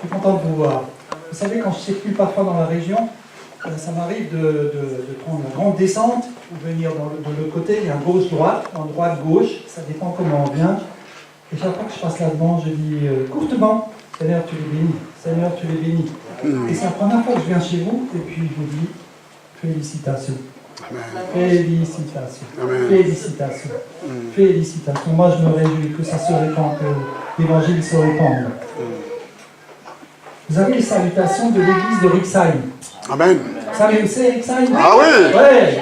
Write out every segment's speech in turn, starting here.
Je suis content de vous voir. Vous savez, quand je circule parfois dans la région, ça m'arrive de prendre une grande descente ou venir de l'autre côté. Il y a un gauche-droite, en droite-gauche, ça dépend comment on vient. Et chaque fois que je passe là-devant, je dis courtement, Seigneur, tu les bénis, Seigneur, tu les bénis. Et c'est la première fois que je viens chez vous, et puis je vous dis félicitations. Amen. Félicitations. Amen. Félicitations. Félicitations. Moi, je me réjouis que ça se répande, que l'évangile se répande. Vous avez les salutations de l'église de Rixheim. Amen. Vous savez où c'est Rixheim? Ah oui. Ouais.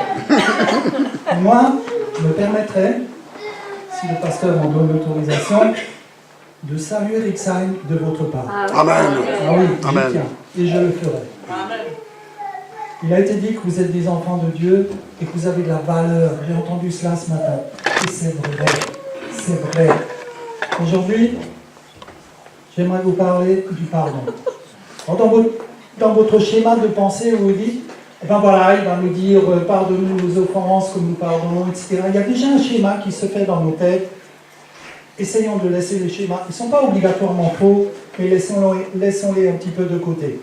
Moi, je me permettrais, si le pasteur m'en donne l'autorisation, de saluer Rixheim de votre part. Amen. Ah oui, Amen. j'y tiens. Et je le ferai. Amen. Il a été dit que vous êtes des enfants de Dieu et que vous avez de la valeur. J'ai entendu cela ce matin. Et c'est vrai. C'est vrai. Aujourd'hui, j'aimerais vous parler du pardon. Alors, dans votre schéma de pensée, vous vous dites, eh ben voilà, il va nous dire, pardonne-nous nos offenses comme nous pardonnons, etc. Il y a déjà un schéma qui se fait dans nos têtes. Essayons de laisser les schémas. Ils ne sont pas obligatoirement faux, mais laissons-les un petit peu de côté.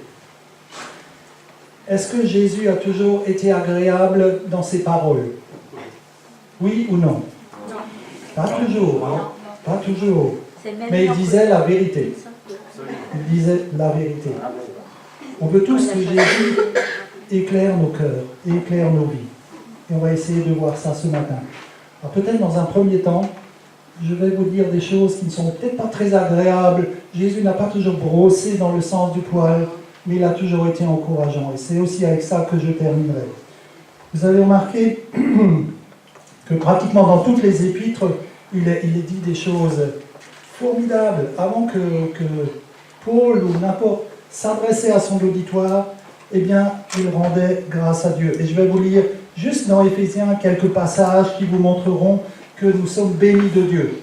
Est-ce que Jésus a toujours été agréable dans ses paroles? Oui ou non? Non. Pas toujours, hein? Pas toujours. C'est Mais il disait la vérité. Il disait la vérité. On veut tous que Jésus éclaire nos cœurs, éclaire nos vies. Et on va essayer de voir ça ce matin. Alors peut-être dans un premier temps, je vais vous dire des choses qui ne sont peut-être pas très agréables. Jésus n'a pas toujours brossé dans le sens du poil, mais il a toujours été encourageant. Et c'est aussi avec ça que je terminerai. Vous avez remarqué que pratiquement dans toutes les épîtres, il est dit des choses formidables. Avant que Paul ou n'importe s'adressait à son auditoire, eh bien, il rendait grâce à Dieu. Et je vais vous lire juste dans Éphésiens quelques passages qui vous montreront que nous sommes bénis de Dieu.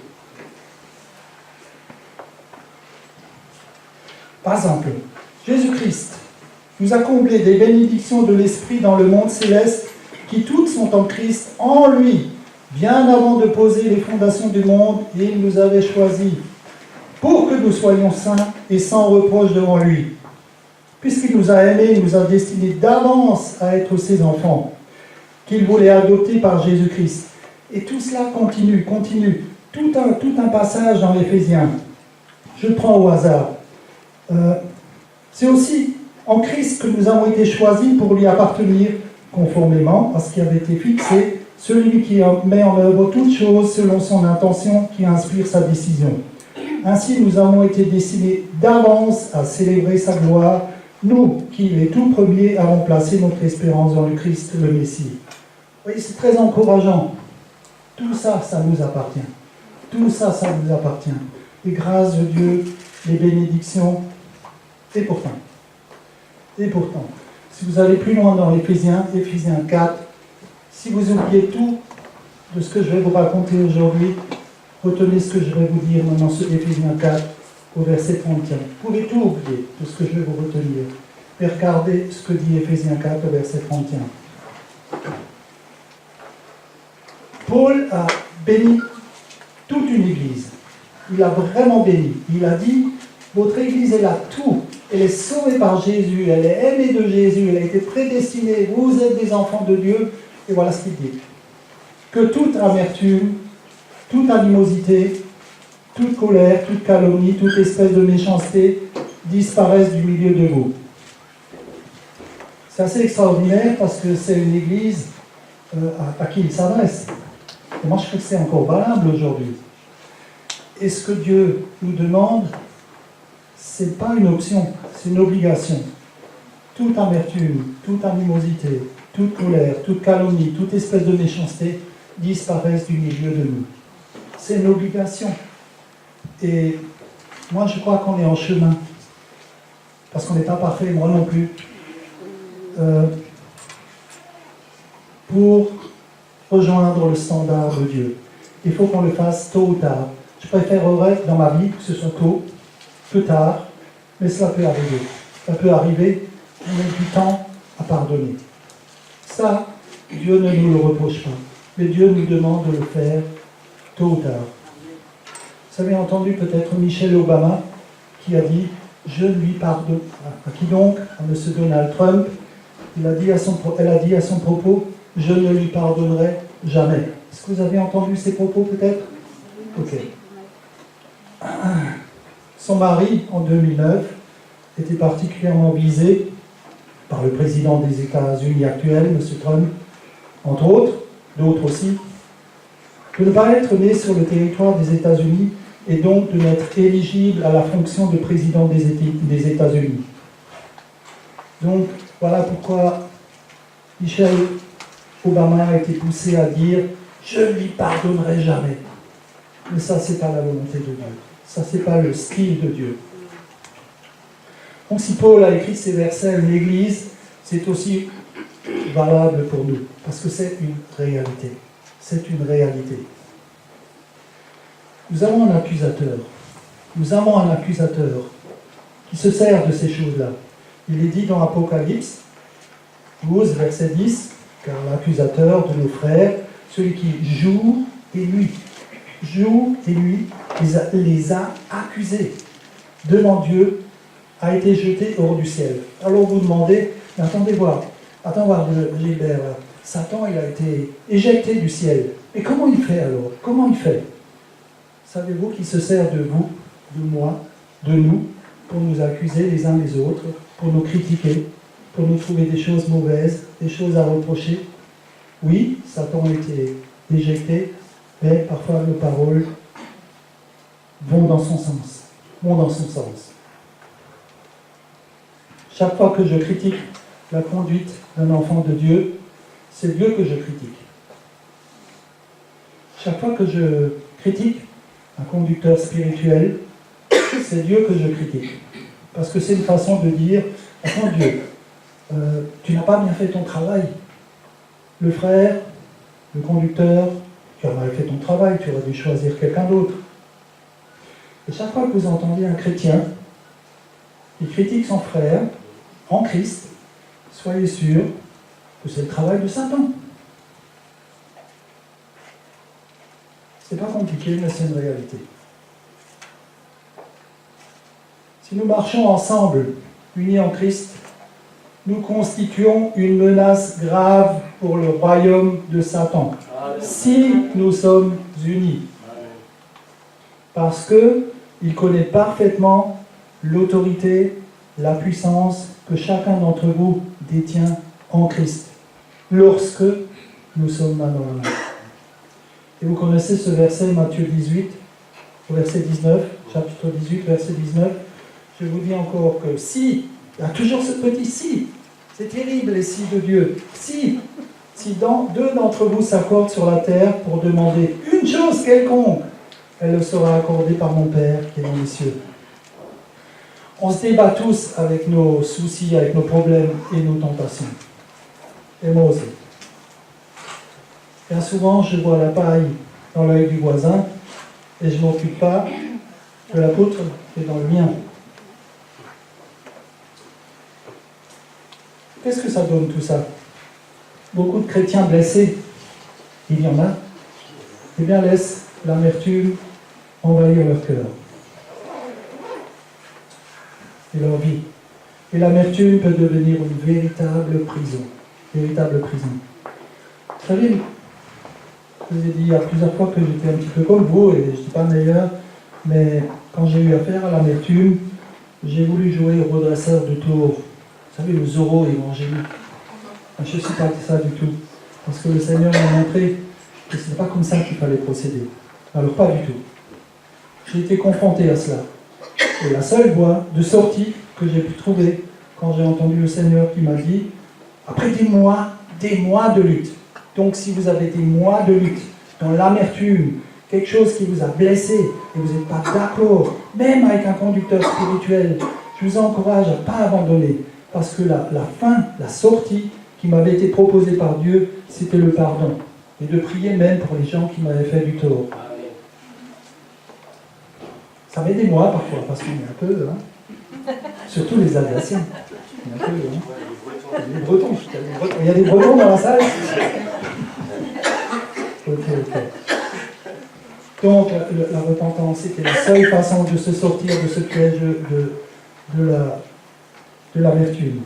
Par exemple, Jésus-Christ nous a comblé des bénédictions de l'Esprit dans le monde céleste, qui toutes sont en Christ, en lui, bien avant de poser les fondations du monde, et il nous avait choisis pour que nous soyons saints et sans reproche devant lui. Puisqu'il nous a aimés, il nous a destinés d'avance à être ses enfants, qu'il voulait adopter par Jésus-Christ. Et tout cela continue. Tout un passage dans l'Éphésiens. Je prends au hasard. C'est aussi en Christ que nous avons été choisis pour lui appartenir conformément à ce qui avait été fixé, celui qui met en œuvre toutes choses selon son intention qui inspire sa décision. Ainsi, nous avons été destinés d'avance à célébrer sa gloire, nous qui, les tout premiers, avons placé notre espérance dans le Christ, le Messie. Vous voyez, c'est très encourageant. Tout ça, ça nous appartient. Tout ça, ça nous appartient. Les grâces de Dieu, les bénédictions, et pourtant, si vous allez plus loin dans Éphésiens 4, si vous oubliez tout de ce que je vais vous raconter aujourd'hui, retenez ce que je vais vous dire maintenant sur Éphésiens 4, au verset 31. Vous pouvez tout oublier de ce que je vais vous retenir. Et regardez ce que dit Éphésiens 4, au verset 31. Paul a béni toute une église. Il a vraiment béni. Il a dit, votre église, elle a tout. Elle est sauvée par Jésus, elle est aimée de Jésus, elle a été prédestinée, vous êtes des enfants de Dieu. Et voilà ce qu'il dit. Que toute amertume, toute animosité, toute colère, toute calomnie, toute espèce de méchanceté disparaissent du milieu de vous. C'est assez extraordinaire parce que c'est une église à qui il s'adresse. Et moi, je trouve que c'est encore valable aujourd'hui. Et ce que Dieu nous demande, ce n'est pas une option, c'est une obligation. Toute amertume, toute animosité, toute colère, toute calomnie, toute espèce de méchanceté disparaissent du milieu de nous. C'est une obligation. Et moi, je crois qu'on est en chemin. parce qu'on n'est pas parfait, moi non plus, pour rejoindre le standard de Dieu. Il faut qu'on le fasse tôt ou tard. Je préférerais dans ma vie que ce soit tôt que tard, mais cela peut arriver. Ça peut arriver, on a du temps à pardonner. Ça, Dieu ne nous le reproche pas, mais Dieu nous demande de le faire tôt ou tard. Vous avez entendu peut-être Michelle Obama qui a dit « Je lui pardonne ». À qui donc? À M. Donald Trump. Elle a dit à son propos « Je ne lui pardonnerai jamais ». Est-ce que vous avez entendu ces propos peut-être? Ok. Son mari, en 2009, était particulièrement visé par le président des États-Unis actuel, M. Trump, entre autres, d'autres aussi, de ne pas être né sur le territoire des États-Unis et donc de n'être éligible à la fonction de président des États-Unis. Donc, voilà pourquoi Michelle Obama a été poussé à dire « Je ne lui pardonnerai jamais ». Mais ça, ce n'est pas la volonté de Dieu. Ça, ce n'est pas le style de Dieu. Donc, si Paul a écrit ces versets à l'Église, c'est aussi valable pour nous, parce que c'est une réalité. C'est une réalité. Nous avons un accusateur. Nous avons un accusateur qui se sert de ces choses-là. Il est dit dans Apocalypse 12, verset 10, « Car l'accusateur de nos frères, celui qui joue et nuit, les a accusés devant Dieu, a été jeté hors du ciel. » Alors vous demandez, mais attendez voir Gilbert, Satan il a été éjecté du ciel. Mais comment il fait alors? Comment il fait? Savez-vous qu'il se sert de vous, de moi, de nous, pour nous accuser les uns les autres, pour nous critiquer, pour nous trouver des choses mauvaises, des choses à reprocher? Oui, Satan a été éjecté, mais parfois nos paroles vont dans son sens. Chaque fois que je critique la conduite d'un enfant de Dieu, c'est Dieu que je critique. Chaque fois que je critique un conducteur spirituel, c'est Dieu que je critique. Parce que c'est une façon de dire, attends Dieu, tu n'as pas bien fait ton travail. Le frère, le conducteur, tu as mal fait ton travail, tu aurais dû choisir quelqu'un d'autre. Et chaque fois que vous entendez un chrétien qui critique son frère en Christ, soyez sûr que c'est le travail de Satan. C'est pas compliqué, mais c'est une réalité. Si nous marchons ensemble, unis en Christ, nous constituons une menace grave pour le royaume de Satan. Si nous sommes unis. Parce qu'il connaît parfaitement l'autorité, la puissance que chacun d'entre vous détient en Christ, lorsque nous sommes main dans la main. Et vous connaissez ce verset, Matthieu 18, verset 19, chapitre 18, verset 19. Je vous dis encore que si, il y a toujours ce petit si, c'est terrible les si de Dieu. Si deux d'entre vous s'accordent sur la terre pour demander une chose quelconque, elle sera accordée par mon Père qui est dans les cieux. On se débat tous avec nos soucis, avec nos problèmes et nos tentations. Et moi aussi. Bien souvent, je vois la paille dans l'œil du voisin et je ne m'occupe pas de la poutre qui est dans le mien. Qu'est-ce que ça donne tout ça? Beaucoup de chrétiens blessés, il y en a, eh bien laissent l'amertume envahir leur cœur et leur vie. Et l'amertume peut devenir une véritable prison. Véritable prison. Vous savez, je vous ai dit il y a plusieurs fois que j'étais un petit peu comme vous, et je ne suis pas meilleur, mais quand j'ai eu affaire à l'amertume, j'ai voulu jouer au redresseur de tour. Vous savez, le Zorro évangélique. Je ne suis pas ça du tout. Parce que le Seigneur m'a montré que ce n'est pas comme ça qu'il fallait procéder. Alors, pas du tout. J'ai été confronté à cela. Et la seule voie de sortie que j'ai pu trouver quand j'ai entendu le Seigneur qui m'a dit, après des mois de lutte. Donc, si vous avez des mois de lutte dans l'amertume, quelque chose qui vous a blessé et vous n'êtes pas d'accord, même avec un conducteur spirituel, Je vous encourage à ne pas abandonner, parce que la fin, la sortie qui m'avait été proposée par Dieu, c'était le pardon. Et de prier même pour les gens qui m'avaient fait du tort. Ça m'aide moi parfois, parce qu'on est un peu, surtout les Alsaciens. Un peu, les Bretons, il y a des Bretons dans la salle. Ok. Donc, la repentance, c'était la seule façon de se sortir de ce piège de l'amertume.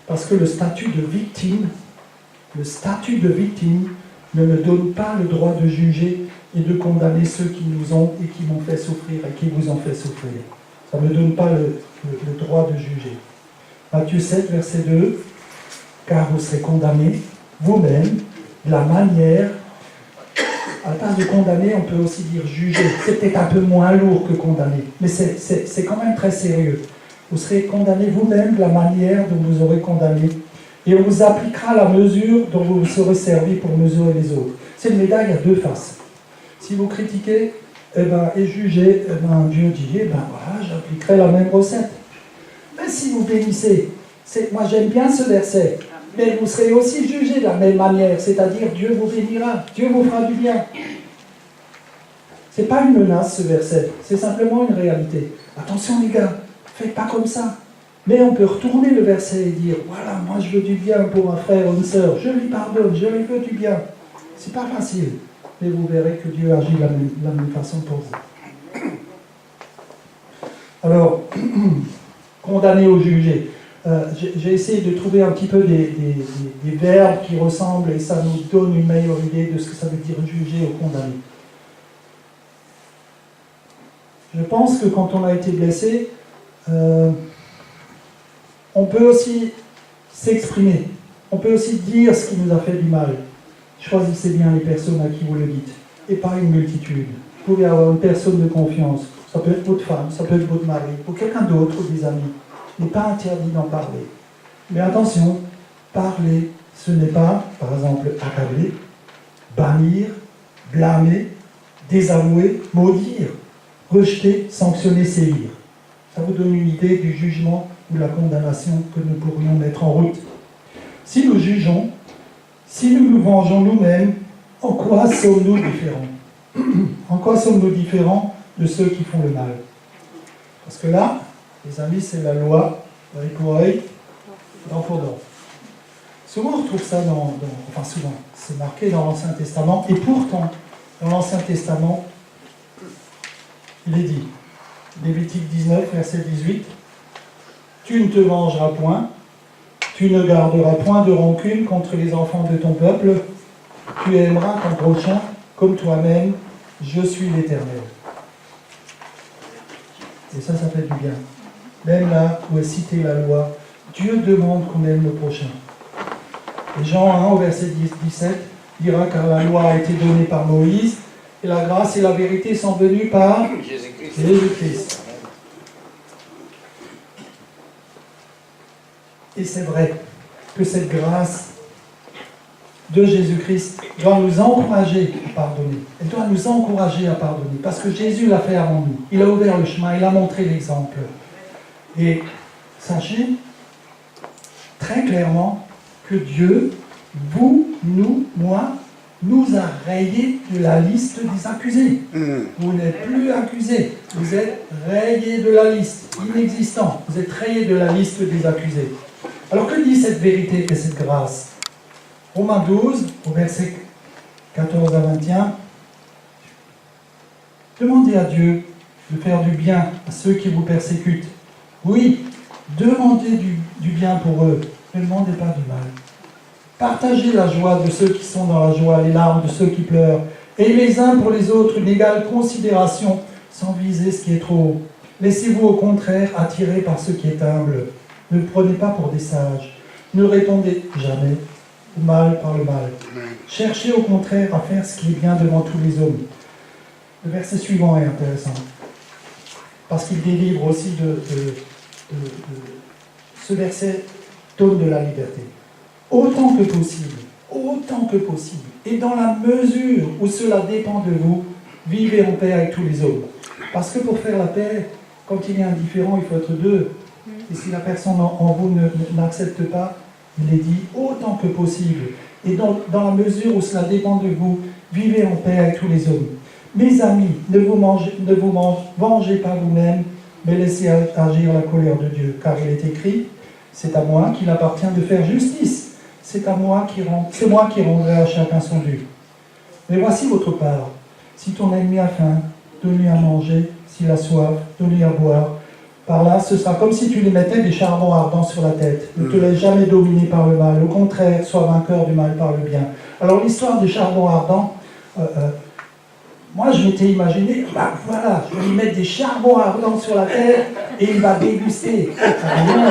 Parce que le statut de victime ne me donne pas le droit de juger et de condamner ceux qui nous ont et qui m'ont fait souffrir et qui vous ont fait souffrir. Ça ne me donne pas le droit de juger. Matthieu 7, verset 2, « Car vous serez condamnés vous-même de la manière... » À la place de condamner, on peut aussi dire juger. C'est peut-être un peu moins lourd que condamner, mais c'est quand même très sérieux. Vous serez condamnés vous-même de la manière dont vous aurez condamné, et on vous appliquera la mesure dont vous serez servi pour mesurer les autres. C'est une médaille à deux faces. Si vous critiquez et jugez, Dieu dit, voilà, j'appliquerai la même recette. Mais si vous bénissez, moi j'aime bien ce verset, mais vous serez aussi jugés de la même manière, c'est-à-dire Dieu vous bénira, Dieu vous fera du bien. Ce n'est pas une menace ce verset, c'est simplement une réalité. Attention les gars, faites pas comme ça. Mais on peut retourner le verset et dire, voilà, moi je veux du bien pour un frère ou une sœur, je lui pardonne, je lui veux du bien. C'est pas facile, mais vous verrez que Dieu agit de la même façon pour vous. Alors, condamner ou juger. J'ai essayé de trouver un petit peu des verbes qui ressemblent et ça nous donne une meilleure idée de ce que ça veut dire juger ou condamner. Je pense que quand on a été blessé, on peut aussi s'exprimer. On peut aussi dire ce qui nous a fait du mal. Choisissez bien les personnes à qui vous le dites, et pas une multitude. Vous pouvez avoir une personne de confiance. Ça peut être votre femme, ça peut être votre mari, ou quelqu'un d'autre, ou des amis. Il n'est pas interdit d'en parler. Mais attention, parler, ce n'est pas, par exemple, accabler, bannir, blâmer, désavouer, maudire, rejeter, sanctionner, sévir. Ça vous donne une idée du jugement ou la condamnation que nous pourrions mettre en route. Si nous jugeons, si nous nous vengeons nous-mêmes, en quoi sommes-nous différents? En quoi sommes-nous différents de ceux qui font le mal? Parce que là, les amis, c'est la loi, œil pour œil, dent pour dent. Souvent, on retrouve ça enfin souvent, c'est marqué dans l'Ancien Testament, et pourtant, dans l'Ancien Testament, il est dit, Lévitique 19, verset 18, « Tu ne te vengeras point, tu ne garderas point de rancune contre les enfants de ton peuple, tu aimeras ton prochain comme toi-même, je suis l'Éternel. » Et ça fait du bien. Même là où est citée la loi, Dieu demande qu'on aime le prochain. Et Jean 1, au verset 17, dira, car la loi a été donnée par Moïse, et la grâce et la vérité sont venues par Jésus-Christ. Et c'est vrai que cette grâce de Jésus-Christ doit nous encourager à pardonner. Elle doit nous encourager à pardonner, parce que Jésus l'a fait avant nous. Il a ouvert le chemin, il a montré l'exemple. Et sachez très clairement que Dieu, vous, nous, moi, nous a rayés de la liste des accusés. Vous n'êtes plus accusés, vous êtes rayés de la liste, inexistant. Vous êtes rayés de la liste des accusés. Alors que dit cette vérité et cette grâce? Romains 12, au verset 14 à 21, demandez à Dieu de faire du bien à ceux qui vous persécutent. Oui, demandez du bien pour eux, ne demandez pas du mal. Partagez la joie de ceux qui sont dans la joie, les larmes de ceux qui pleurent, et les uns pour les autres une égale considération, sans viser ce qui est trop haut. Laissez-vous au contraire attirer par ce qui est humble. Ne le prenez pas pour des sages. Ne répondez jamais au mal par le mal. Cherchez au contraire à faire ce qui est bien devant tous les hommes. Le verset suivant est intéressant, parce qu'il délivre aussi ce verset donne de la liberté. Autant que possible, et dans la mesure où cela dépend de vous, vivez en paix avec tous les hommes. Parce que pour faire la paix, quand il y a un différend, il faut être deux. et si la personne en vous n'accepte pas, il est dit autant que possible. Et dans la mesure où cela dépend de vous, vivez en paix avec tous les hommes. Mes amis, ne vous vengez pas vous-même, mais laissez agir la colère de Dieu. Car il est écrit, c'est à moi qu'il appartient de faire justice. C'est moi qui rendrai à chacun son dû. Mais voici votre part. Si ton ennemi a faim, donne-lui à manger. S'il a soif, donne-lui à boire. Par là, ce sera comme si tu lui mettais des charbons ardents sur la tête. Ne te laisse jamais dominer par le mal. Au contraire, sois vainqueur du mal par le bien. Alors l'histoire des charbons ardents, moi je m'étais imaginé, voilà, je vais lui mettre des charbons ardents sur la tête et il va déguster. Non,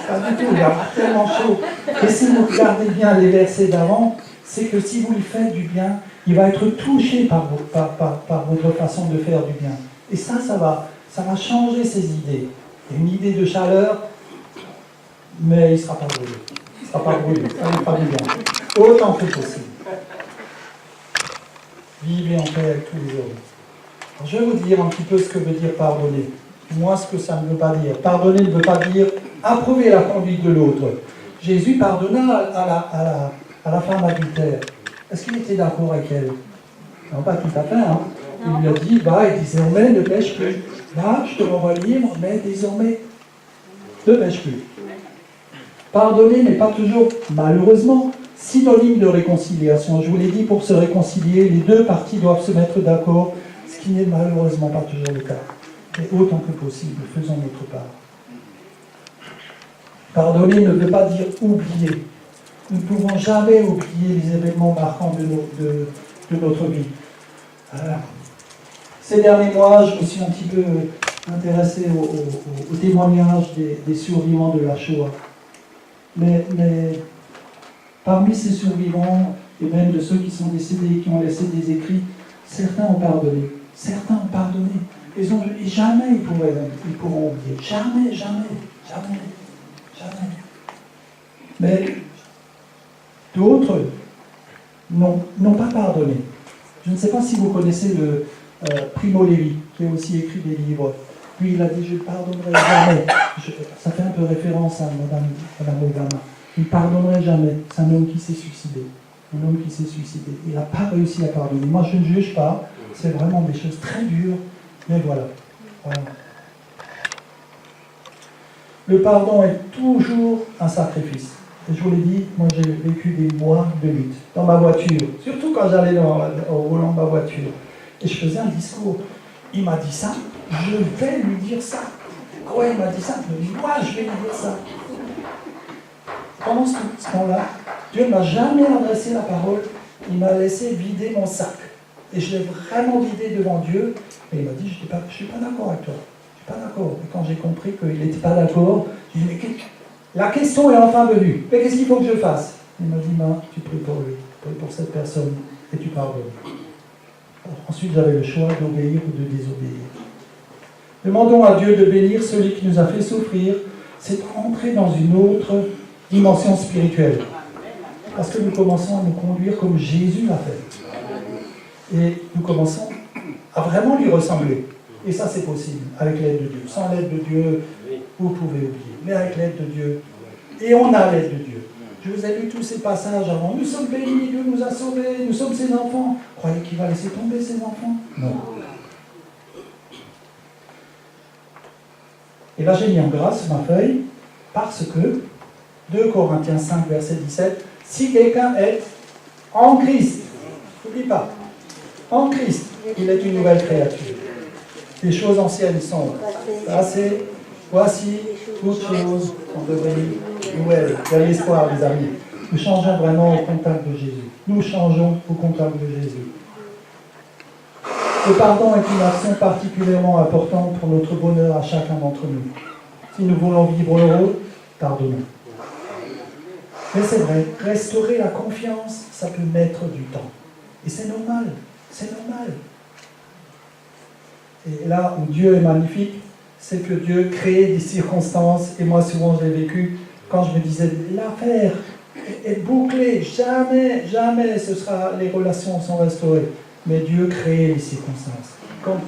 pas du tout, il va avoir tellement chaud. Et si vous regardez bien les versets d'avant, c'est que si vous lui faites du bien, il va être touché par votre façon de faire du bien. Et ça va changer ses idées. Il y a une idée de chaleur, mais il ne sera pas brûlé. Il ne sera pas brûlé, ça lui fera du bien. Autant que possible. Vivez en paix avec tous les hommes. Alors, je vais vous dire un petit peu ce que veut dire pardonner. Moi, ce que ça ne veut pas dire. Pardonner ne veut pas dire approuver la conduite de l'autre. Jésus pardonna à la femme adultère. Est-ce qu'il était d'accord avec elle? Non, pas tout à fait. Hein. Il lui a dit, va, et désormais, ne pêche plus. Là, je te renvoie libre, mais désormais, ne pêche plus. Pardonner n'est pas toujours, malheureusement, synonyme de réconciliation. Je vous l'ai dit, pour se réconcilier, les deux parties doivent se mettre d'accord, ce qui n'est malheureusement pas toujours le cas. Mais autant que possible, faisons notre part. Pardonner ne veut pas dire oublier. Nous ne pouvons jamais oublier les événements marquants de notre vie. Ces derniers mois, je me suis un petit peu intéressé au témoignage des survivants de la Shoah. Mais parmi ces survivants, et même de ceux qui sont décédés, qui ont laissé des écrits, certains ont pardonné. Certains ont pardonné. Et jamais ils pourront oublier. Jamais. Mais d'autres n'ont pas pardonné. Je ne sais pas si vous connaissez le Primo Levi, qui a aussi écrit des livres. Lui, il a dit, je ne pardonnerai jamais. Ça fait un peu référence à Madame Obama. Il ne pardonnerait jamais. C'est un homme qui s'est suicidé. Il n'a pas réussi à pardonner. Moi, je ne juge pas. C'est vraiment des choses très dures. Mais voilà. Le pardon est toujours un sacrifice. Et je vous l'ai dit, moi j'ai vécu des mois de lutte. Dans ma voiture, surtout quand j'allais au volant de ma voiture. Et je faisais un discours. Il m'a dit ça, je vais lui dire ça. Ah ouais, il m'a dit ça, je me dis, moi je vais lui dire ça. Pendant ce temps-là, Dieu ne m'a jamais adressé la parole, il m'a laissé vider mon sac. Et je l'ai vraiment vidé devant Dieu, et il m'a dit, je ne suis pas d'accord avec toi. Je ne suis pas d'accord. Et quand j'ai compris qu'il n'était pas d'accord, j'ai dit, mais la question est enfin venue. Mais qu'est-ce qu'il faut que je fasse? Il m'a dit, tu pries pour lui, tu pries pour cette personne, et tu pardonnes. Ensuite, j'avais le choix d'obéir ou de désobéir. Demandons à Dieu de bénir celui qui nous a fait souffrir. C'est entrer dans une autre dimension spirituelle. Parce que nous commençons à nous conduire comme Jésus l'a fait. Et nous commençons à vraiment lui ressembler. Et ça, c'est possible, avec l'aide de Dieu. Sans l'aide de Dieu, vous pouvez oublier. Mais avec l'aide de Dieu, et on a l'aide de Dieu. Je vous ai lu tous ces passages avant. Nous sommes bénis, Dieu nous a sauvés, nous sommes ses enfants. Croyez qu'il va laisser tomber ses enfants? Non. Et là, j'ai mis en grâce ma feuille, parce que, 2 Corinthiens 5, verset 17, si quelqu'un est en Christ, n'oublie pas, en Christ, il est une nouvelle créature. Les choses anciennes sont passées, voici, toutes choses sont devenues nouvelles. Il y a l'espoir, les amis. Nous changeons vraiment au contact de Jésus. Nous changeons au contact de Jésus. Le pardon est une action particulièrement importante pour notre bonheur à chacun d'entre nous. Si nous voulons vivre heureux, pardonnons. Mais c'est vrai, restaurer la confiance, ça peut mettre du temps. Et c'est normal, c'est normal. Et là où Dieu est magnifique, c'est que Dieu crée des circonstances, et moi souvent je l'ai vécu, quand je me disais, l'affaire est bouclée, jamais les relations sont restaurées. mais Dieu crée les circonstances. Quand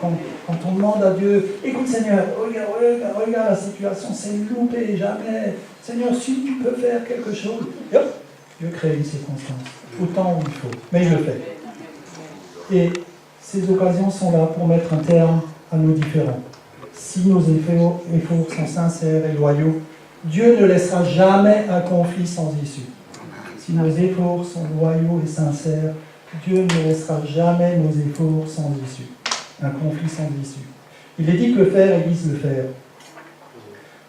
on demande à Dieu, écoute Seigneur, regarde la situation, c'est loupé, jamais. Seigneur, si tu peux faire quelque chose, et hop, Dieu crée une circonstance, autant où il faut, mais il le fait. Et ces occasions sont là pour mettre un terme à nos différends. Si nos efforts sont sincères et loyaux, Dieu ne laissera jamais un conflit sans issue. Si nos efforts sont loyaux et sincères, Dieu ne laissera jamais nos efforts sans issue. Un conflit sans issue. Il est dit que le fer aiguise le fer.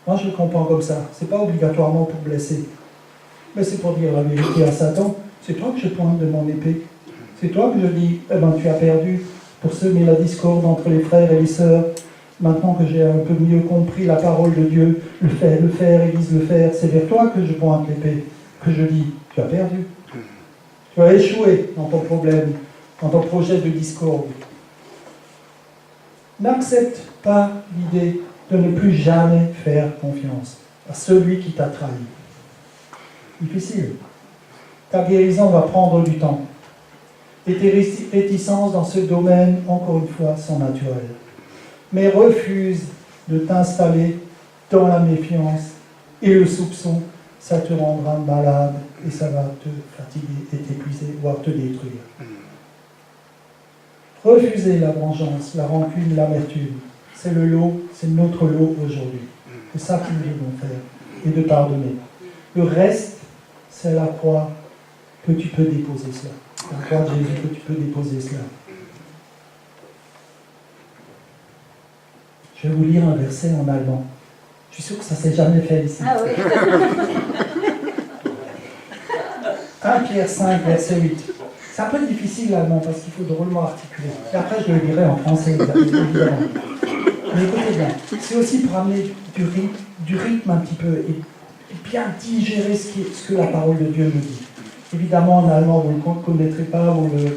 Moi, je le comprends comme ça. Ce n'est pas obligatoirement pour blesser. Mais c'est pour dire la vérité à Satan. C'est toi que je pointe de mon épée. C'est toi que je dis, tu as perdu. Pour semer la discorde entre les frères et les sœurs. Maintenant que j'ai un peu mieux compris la parole de Dieu, le fer aiguise le fer. C'est vers toi que je pointe l'épée. Que je dis, tu as perdu. Tu as échoué dans ton problème, dans ton projet de discorde. N'accepte pas l'idée de ne plus jamais faire confiance à celui qui t'a trahi. Difficile. Ta guérison va prendre du temps. Et tes réticences dans ce domaine, encore une fois, sont naturelles. Mais refuse de t'installer dans la méfiance et le soupçon. Ça te rendra malade et ça va te fatiguer et t'épuiser, voire te détruire. Refuser la vengeance, la rancune, l'amertume. C'est le lot, c'est notre lot aujourd'hui. C'est ça que nous devons faire, et de pardonner. Le reste, c'est la croix que tu peux déposer cela. La croix de Jésus que tu peux déposer cela. Je vais vous lire un verset en allemand. Je suis sûr que ça ne s'est jamais fait ici. Ah oui. 1 Pierre 5, verset 8. C'est un peu difficile l'allemand parce qu'il faut drôlement articuler. Et après, je le lirai en français, évidemment. Mais écoutez bien, c'est aussi pour amener du rythme un petit peu et bien digérer ce que la parole de Dieu nous dit. Évidemment, en allemand, vous ne le connaîtrez pas,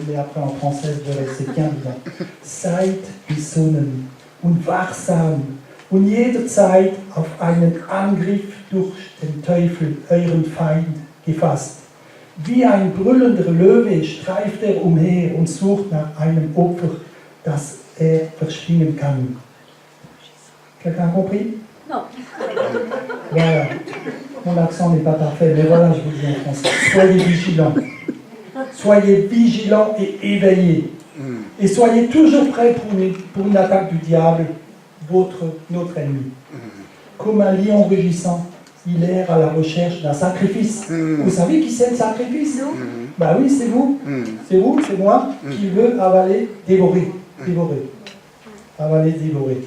mais après en français, vous verrez, c'est bien évident. Seid besonnen und wachsam und jederzeit auf einen Angriff durch den Teufel, euren Feind, gefasst. Wie ein brüllender Löwe streift umher und sucht nach einem Opfer, das verschlingen kann. Quelqu'un a compris? Non. Voilà. Mon accent n'est pas parfait, mais voilà, je vous dis en français. Soyez vigilants. Soyez vigilants et éveillés. Et soyez toujours prêts pour une attaque du diable, notre ennemi. Comme un lion rugissant, il erre à la recherche d'un sacrifice. Vous savez qui c'est le sacrifice? Bah oui, c'est vous. C'est vous, c'est moi, qui veut avaler, dévorer. Avaler, dévorer.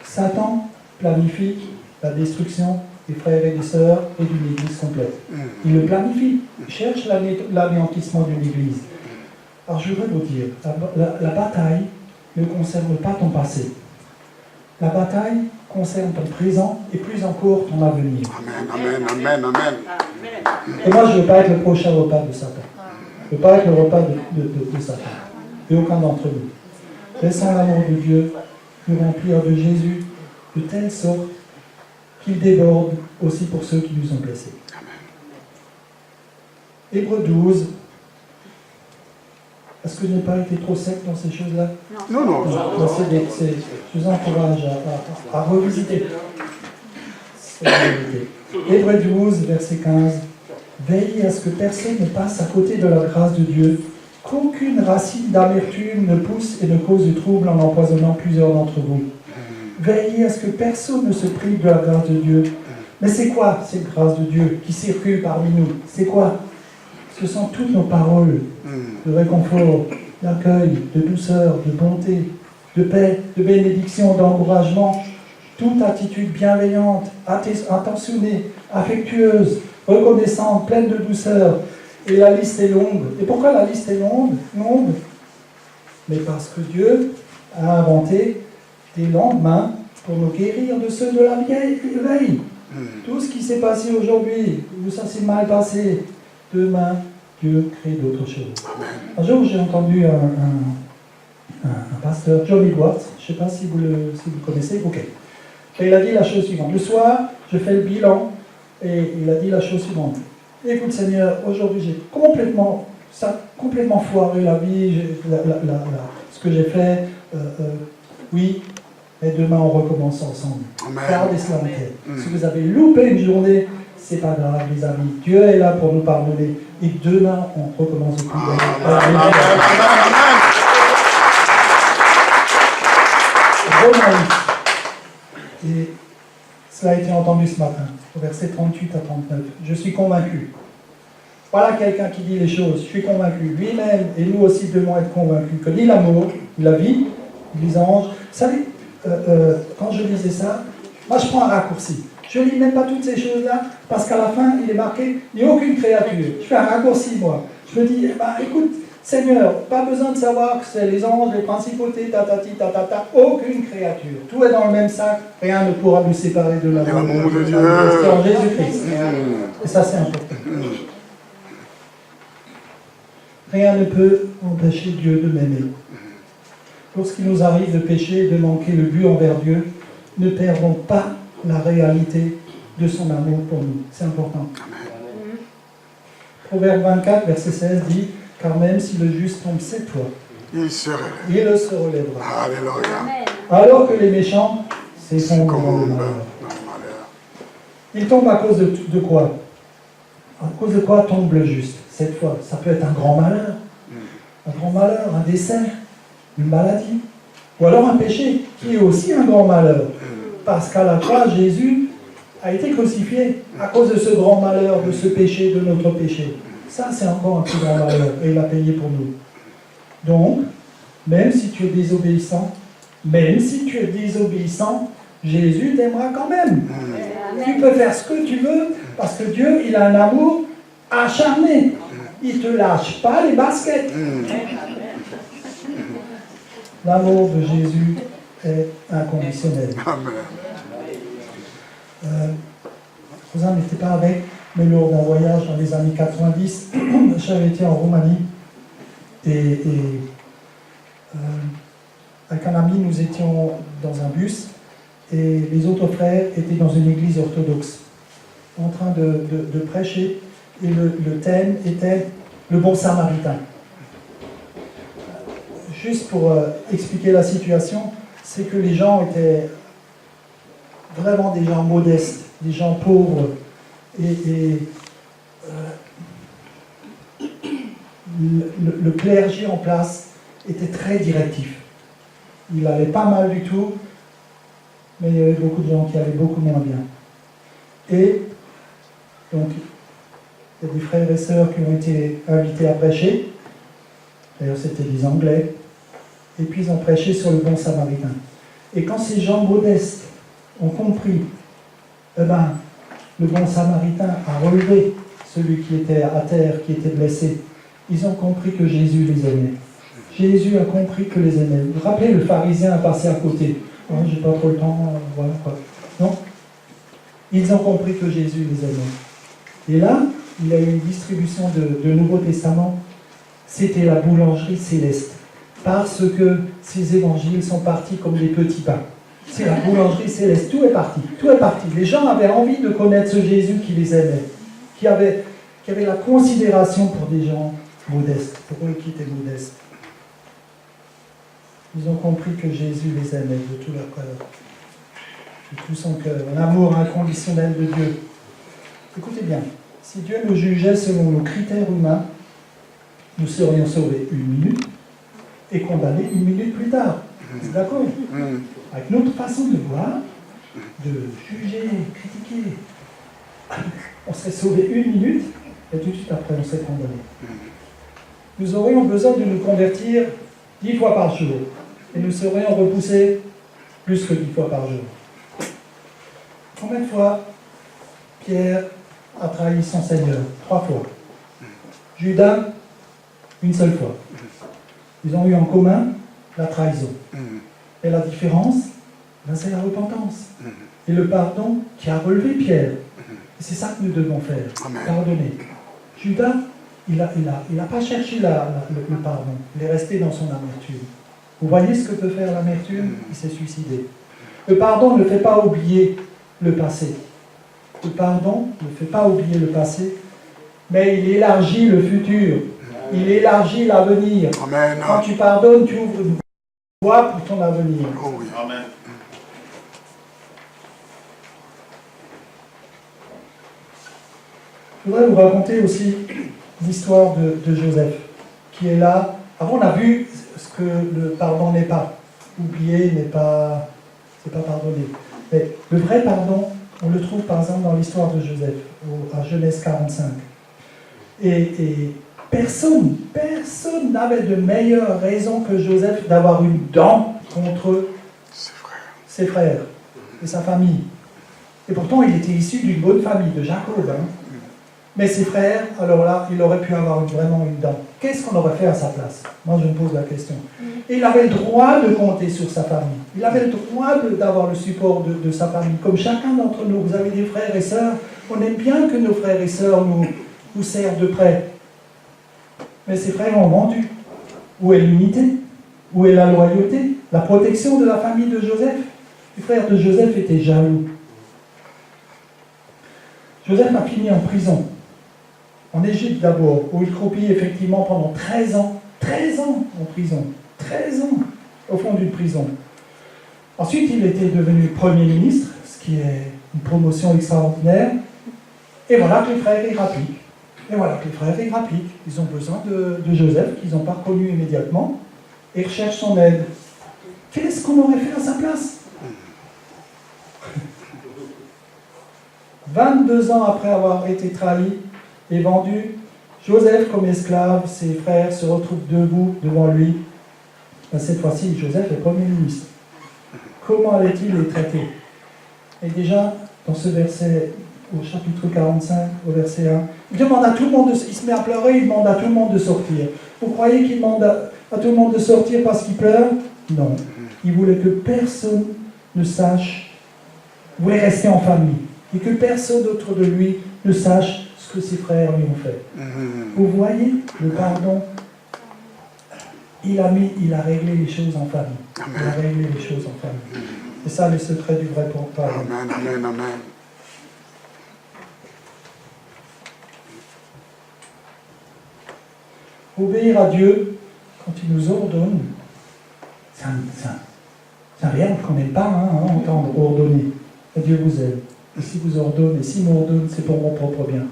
Satan planifie la destruction des frères et des sœurs et d'une église complète. Il le planifie. Il cherche l'anéantissement d'une église. Alors je voudrais vous dire, la bataille ne concerne pas ton passé. La bataille concerne ton présent et plus encore ton avenir. Amen. Et moi, je ne veux pas être le prochain repas de Satan. Je ne veux pas être le repas de Satan. Et aucun d'entre nous. Laissons l'amour de Dieu nous remplir de Jésus de telle sorte qu'il déborde aussi pour ceux qui nous ont blessés. Hébreux 12. Est-ce que je n'ai pas été trop sec dans ces choses-là? Non. Je vous encourage à revisiter. Hébreux 12, verset 15. Veillez à ce que personne ne passe à côté de la grâce de Dieu, qu'aucune racine d'amertume ne pousse et ne cause du trouble en empoisonnant plusieurs d'entre vous. Veillez à ce que personne ne se prive de la grâce de Dieu. Mais c'est quoi cette grâce de Dieu qui circule parmi nous? C'est quoi? Ce sont toutes nos paroles de réconfort, d'accueil, de douceur, de bonté, de paix, de bénédiction, d'encouragement, toute attitude bienveillante, attentionnée, affectueuse, reconnaissante, pleine de douceur. Et la liste est longue. Et pourquoi la liste est longue? Mais parce que Dieu a inventé des lendemains pour nous guérir de ceux de la vieille veille. Tout ce qui s'est passé aujourd'hui, où ça s'est mal passé, demain, Dieu crée d'autres choses. Un jour, j'ai entendu un pasteur, John Edwards, je ne sais pas si vous le connaissez, ok. Et il a dit la chose suivante. Le soir, je fais le bilan, et il a dit la chose suivante. Écoute Seigneur, aujourd'hui j'ai complètement ça a complètement foiré la vie, ce que j'ai fait. Oui, mais demain on recommence ensemble. Gardez cela en tête. Si vous avez loupé une journée, c'est pas grave, les amis. Dieu est là pour nous pardonner. Et demain, on recommence au plus belle. Romains 8. Et cela a été entendu ce matin, au verset 38 à 39. Je suis convaincu. Voilà quelqu'un qui dit les choses. Je suis convaincu. Lui-même et nous aussi devons être convaincus que ni l'amour, ni la vie, ni les anges. Vous savez, quand je lisais ça, moi je prends un raccourci. Je ne lis même pas toutes ces choses-là, parce qu'à la fin, il est marqué, il n'y a aucune créature. Je fais un raccourci, moi. Je me dis, écoute, Seigneur, pas besoin de savoir que c'est les anges, les principautés, aucune créature. Tout est dans le même sac, rien ne pourra nous séparer de l'amour de Dieu. C'est en Jésus-Christ. Et ça, c'est important. Rien ne peut empêcher Dieu de m'aimer. Lorsqu'il nous arrive de pécher et de manquer le but envers Dieu, ne perdons pas la réalité de son amour pour nous. C'est important. Amen. Proverbe 24, verset 16 dit, car même si le juste tombe 7 fois, il se relèvera. Alléluia. Alors que les méchants s'effondrent dans le malheur. Ils tombent à cause de quoi? À cause de quoi tombe le juste 7 fois? Ça peut être un grand malheur. Un grand malheur, un décès, une maladie. Ou alors un péché, qui est aussi un grand malheur. Parce qu'à la croix, Jésus a été crucifié à cause de ce grand malheur, de ce péché, de notre péché. Ça, c'est encore un plus grand malheur, et il a payé pour nous. Donc, même si tu es désobéissant, Jésus t'aimera quand même. Amen. Tu peux faire ce que tu veux, parce que Dieu, il a un amour acharné. Il ne te lâche pas les baskets. L'amour de Jésus est inconditionnel. Cousin n'était pas avec, mais lors d'un voyage dans les années 90, j'avais été en Roumanie et avec un ami, nous étions dans un bus et les autres frères étaient dans une église orthodoxe en train de prêcher et le thème était le bon samaritain. Juste pour expliquer la situation, c'est que les gens étaient vraiment des gens modestes, des gens pauvres, et le clergé en place était très directif. Il allait pas mal du tout, mais il y avait beaucoup de gens qui allaient beaucoup moins bien. Et donc, il y a des frères et sœurs qui ont été invités à prêcher. D'ailleurs, c'était des Anglais. Et puis, ils ont prêché sur le bon samaritain. Et quand ces gens modestes ont compris, le bon samaritain a relevé celui qui était à terre, qui était blessé, ils ont compris que Jésus les aimait. Jésus a compris que les aimait. Vous vous rappelez, le pharisien a passé à côté. Oh, j'ai pas trop le temps, voilà quoi. Non. Ils ont compris que Jésus les aimait. Et là, il y a eu une distribution de Nouveau Testament. C'était la boulangerie céleste. Parce que ces évangiles sont partis comme des petits pains. C'est la boulangerie céleste. Tout est parti. Tout est parti. Les gens avaient envie de connaître ce Jésus qui les aimait. Qui avait la considération pour des gens modestes. Pour eux qui étaient modestes. Ils ont compris que Jésus les aimait de tout leur cœur. De tout son cœur. L'amour inconditionnel de Dieu. Écoutez bien. Si Dieu nous jugeait selon nos critères humains, nous serions sauvés une minute et condamnés une minute plus tard. Vous êtes d'accord? Avec notre façon de voir, de juger, critiquer, on serait sauvés une minute et tout de suite après on serait condamné. Nous aurions besoin de nous convertir 10 fois par jour et nous serions repoussés plus que 10 fois par jour. Combien de fois Pierre a trahi son Seigneur? 3 fois. Judas, une seule fois. Ils ont eu en commun la trahison. Et la différence, c'est la repentance. Et le pardon qui a relevé Pierre. Et c'est ça que nous devons faire. Amen. Pardonner. Judas, il n'a pas cherché le pardon. Il est resté dans son amertume. Vous voyez ce que peut faire l'amertume? Il s'est suicidé. Le pardon ne fait pas oublier le passé. Le pardon ne fait pas oublier le passé, mais il élargit le futur. Il élargit l'avenir. Amen. Quand tu pardonnes, tu ouvres une voie pour ton avenir. Oh oui. Amen. Je voudrais vous raconter aussi l'histoire de Joseph, qui est là. Avant, on a vu ce que le pardon n'est pas. Oublier n'est pas, c'est pas pardonner. Mais le vrai pardon, on le trouve par exemple dans l'histoire de Joseph, à Genèse 45. Et personne n'avait de meilleure raison que Joseph d'avoir une dent contre ses frères et sa famille. Et pourtant, il était issu d'une bonne famille, de Jacob. Hein. Mais ses frères, alors là, il aurait pu avoir vraiment une dent. Qu'est-ce qu'on aurait fait à sa place? Moi, je me pose la question. Et il avait le droit de compter sur sa famille. Il avait le droit d'avoir le support de sa famille. Comme chacun d'entre nous, vous avez des frères et sœurs. On aime bien que nos frères et sœurs nous servent de près. Mais ses frères ont vendu. Où est l'unité? Où est la loyauté? La protection de la famille de Joseph? Les frères de Joseph étaient jaloux. Joseph a fini en prison. En Égypte d'abord, où il croupit effectivement pendant 13 ans. 13 ans en prison. 13 ans au fond d'une prison. Ensuite, il était devenu Premier ministre, ce qui est une promotion extraordinaire. Et voilà que les frères y rappliquent. Ils ont besoin de Joseph, qu'ils n'ont pas reconnu immédiatement, et recherchent son aide. Qu'est-ce qu'on aurait fait à sa place? 22 ans après avoir été trahi et vendu, Joseph comme esclave, ses frères se retrouvent debout devant lui. Cette fois-ci, Joseph est Premier ministre. Comment allait-il les traiter? Et déjà, dans ce verset, au chapitre 45, au verset 1, il demande à tout le monde, il se met à pleurer, il demande à tout le monde de sortir. Vous croyez qu'il demande à tout le monde de sortir parce qu'il pleure? Non. Il voulait que personne ne sache, il voulait rester en famille, et que personne d'autre de lui ne sache ce que ses frères lui ont fait. Vous voyez, le pardon, il a réglé les choses en famille. Il a réglé les choses en famille. C'est ça le secret du vrai pardon. Amen, amen, amen. Obéir à Dieu, quand il nous ordonne, c'est un verbe qu'on n'aime pas entendre, ordonner. Et Dieu vous aime. Et s'il vous ordonne, et s'il m'ordonne, c'est pour mon propre bien.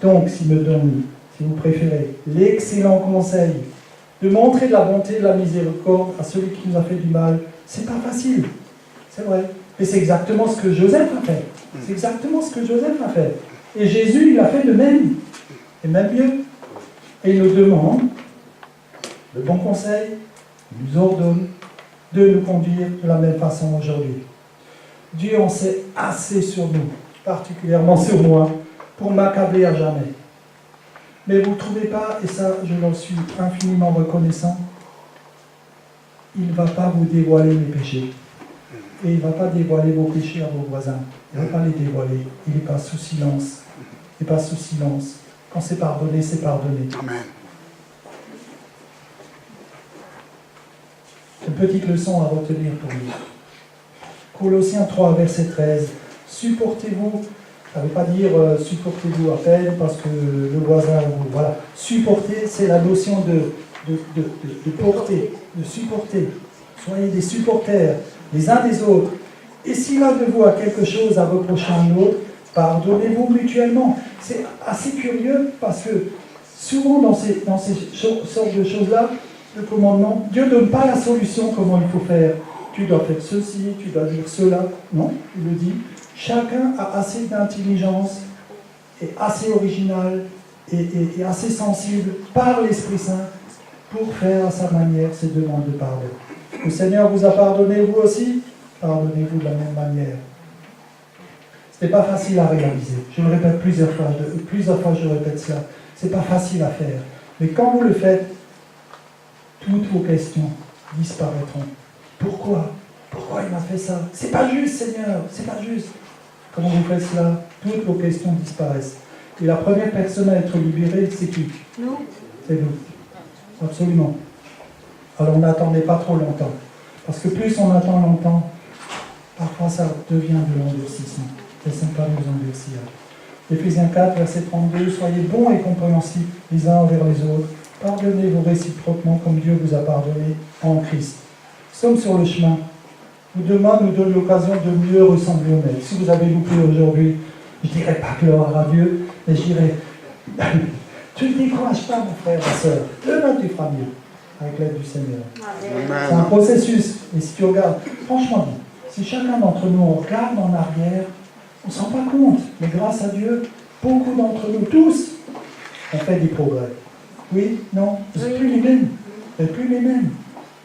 Donc, s'il me donne, si vous préférez, l'excellent conseil de montrer de la bonté et de la miséricorde à celui qui nous a fait du mal, c'est pas facile. C'est vrai. Et c'est exactement ce que Joseph a fait. C'est exactement ce que Joseph a fait. Et Jésus, il a fait de même. Et même mieux. Et il nous demande le bon conseil, il nous ordonne de nous conduire de la même façon aujourd'hui. Dieu en sait assez sur nous, particulièrement sur moi, pour m'accabler à jamais. Mais vous ne trouvez pas, et ça je l'en suis infiniment reconnaissant, il ne va pas vous dévoiler mes péchés. Et il ne va pas dévoiler vos péchés à vos voisins. Il ne va pas les dévoiler. Il n'est pas sous silence. Il n'est pas sous silence. Quand c'est pardonné, c'est pardonné. Amen. Une petite leçon à retenir pour nous. Colossiens 3, verset 13. Supportez-vous. Ça ne veut pas dire supportez-vous à peine parce que le voisin vous. Voilà. Supporter, c'est la notion de porter, de supporter. Soyez des supporters les uns des autres. Et si l'un de vous a quelque chose à reprocher à l'autre, pardonnez-vous mutuellement. C'est assez curieux parce que souvent dans ces sortes de choses-là, le commandement, Dieu ne donne pas la solution comment il faut faire. Tu dois faire ceci, tu dois dire cela. Non, il le dit. Chacun a assez d'intelligence et assez original et assez sensible par l'Esprit Saint pour faire à sa manière ses demandes de pardon. Le Seigneur vous a pardonné, vous aussi, pardonnez-vous de la même manière. Ce n'est pas facile à réaliser. Je le répète plusieurs fois je répète cela. Ce n'est pas facile à faire. Mais quand vous le faites, toutes vos questions disparaîtront. Pourquoi? Pourquoi il m'a fait ça? C'est pas juste, Seigneur, c'est pas juste. Quand vous faites cela, toutes vos questions disparaissent. Et la première personne à être libérée, c'est qui? Nous. C'est nous. Absolument. Alors n'attendez pas trop longtemps. Parce que plus on attend longtemps, parfois ça devient de l'endurcissement. Laissez pas nous endurcir. Éphésiens 4, verset 32, soyez bons et compréhensifs les uns envers les autres, Pardonnez-vous réciproquement comme Dieu vous a pardonné en Christ. Nous sommes sur le chemin où demain nous donne l'occasion de mieux ressembler au Maître. Si vous avez loupé aujourd'hui, je ne dirais pas gloire à Dieu, mais je dirais, tu ne décourages pas mon frère, ma soeur. Demain tu feras mieux, avec l'aide du Seigneur. Amen. C'est un processus. Et si tu regardes, franchement, si chacun d'entre nous on regarde en arrière, on ne se rend pas compte. Mais grâce à Dieu, beaucoup d'entre nous, tous, ont fait des progrès. Oui, non, vous n'êtes plus les mêmes. Vous n'êtes plus les mêmes.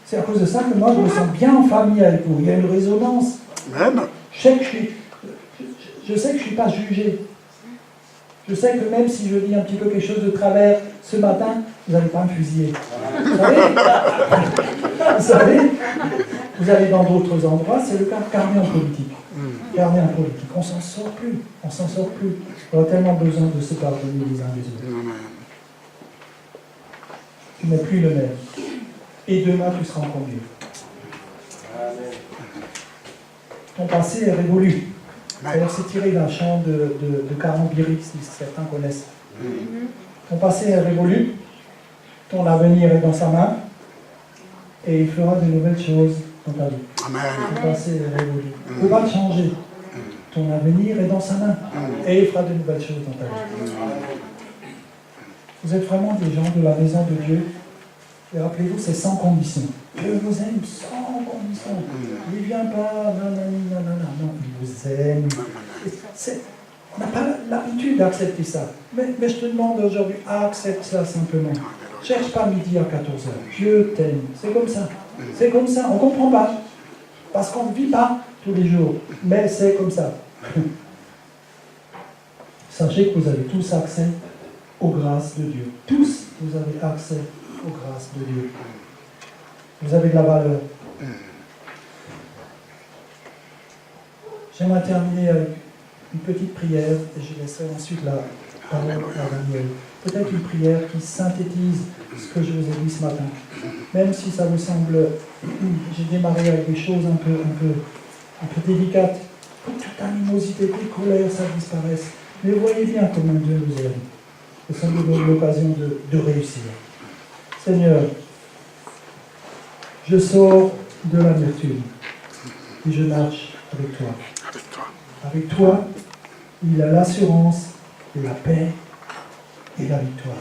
C'est à cause de ça que moi, je me sens bien en famille avec vous. Il y a une résonance. Amen. Je sais que je ne suis pas jugé. Je sais que même si je dis un petit peu quelque chose de travers ce matin, vous n'allez pas me fusiller. Vous savez, vous savez, vous allez dans d'autres endroits, c'est le cas de Carnet en politique. Carnet en politique, on s'en sort plus. On s'en sort plus. On a tellement besoin de se pardonner les uns les autres. Amen. Tu n'es plus le même. Et demain, tu seras encore mieux. Ton passé est révolu. D'ailleurs, c'est tiré d'un chant de Caron Birik, si certains connaissent. Ton passé est révolu, ton avenir est dans sa main, et il fera de nouvelles choses dans ta vie. Amen. Ton passé est révolu. Il ne peut pas le changer. Ton avenir est dans sa main, et il fera de nouvelles choses dans ta vie. Vous êtes vraiment des gens de la maison de Dieu. Et rappelez-vous, c'est sans condition. Dieu vous aime sans condition. Il ne vient pas, nanana, non, il vous aime. On n'a pas l'habitude d'accepter ça. Mais je te demande aujourd'hui, accepte ça simplement. Cherche pas midi à 14h. Dieu t'aime. C'est comme ça. C'est comme ça. On ne comprend pas. Parce qu'on ne vit pas tous les jours. Mais c'est comme ça. Sachez que vous avez tous accès aux grâces de Dieu. Tous, vous avez accès aux grâces de Dieu. Vous avez de la valeur. J'aimerais terminer avec une petite prière et je laisserai ensuite la parole à Daniel. Peut-être une prière qui synthétise ce que je vous ai dit ce matin. Même si ça vous semble... J'ai démarré avec des choses un peu délicates. Pour que toute animosité, toute colère, ça disparaisse. Mais voyez bien comment Dieu nous aime. Et ça nous donne l'occasion de réussir. Seigneur, je sors de l'amertume et je marche avec toi. Avec toi. Avec toi, il y a l'assurance, la paix et la victoire.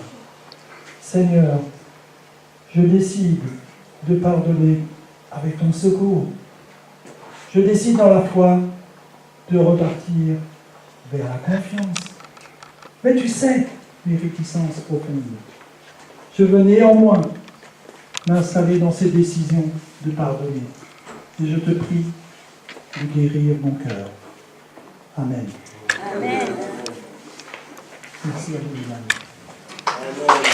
Seigneur, je décide de pardonner avec ton secours. Je décide dans la foi de repartir vers la confiance. Mais tu sais mes réticences profondes. Je veux néanmoins m'installer dans ces décisions de pardonner. Et je te prie de guérir mon cœur. Amen. Amen. Merci à vous. Amen.